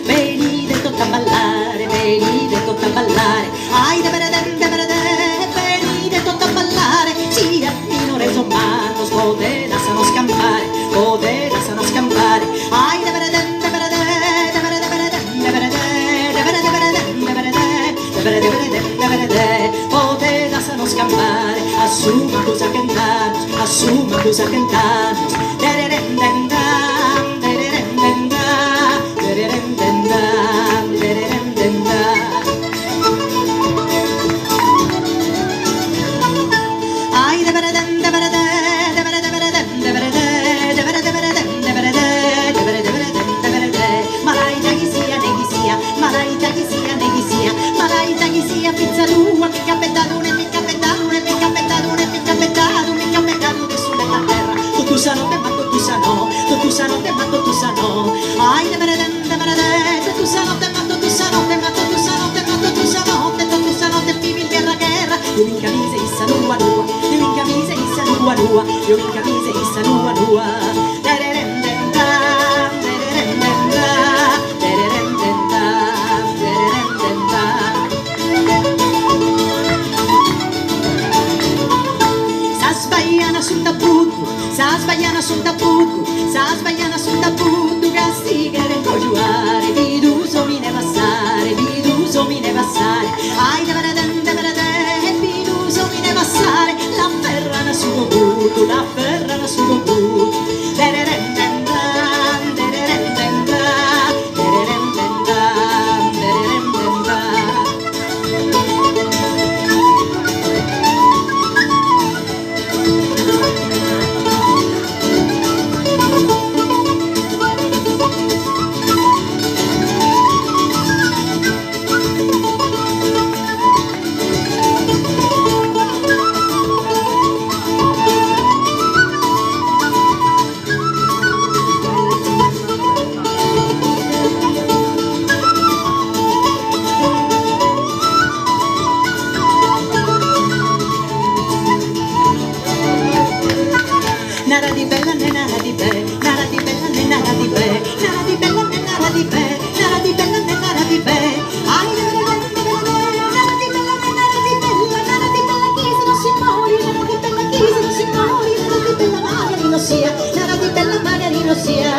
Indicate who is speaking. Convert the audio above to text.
Speaker 1: Benedetto a ballare, Benedetto a ballare, ai Benedetto a ballare, sia minore sommano, scote sanno scampare, scote sanno scampare, ai pote sanno scampare, assuma cosa cantamos, assuma cosa cantamos, Te matto tu sano, ai tu sanote, vivi il guerra, io in camisa issa nua, io in camisa issa nua, io in camisa issa nua, Sas baiana sul taputu, castigare in cojuare, viduso mi ne passare, viduso mi ne passare, ai viduso mi ne passare, la ferrana sul butu, la ferrana sul butu, nara di bella né nara di be, nara di bella né nara di be, nara di bella né nara di be, nara di bella né nara di be, ai nara di bella né nara di bella, nara di bella che se non si muore, nara di bella che se non si muore, nara di bella magari non sia, nara di bella magari non sia,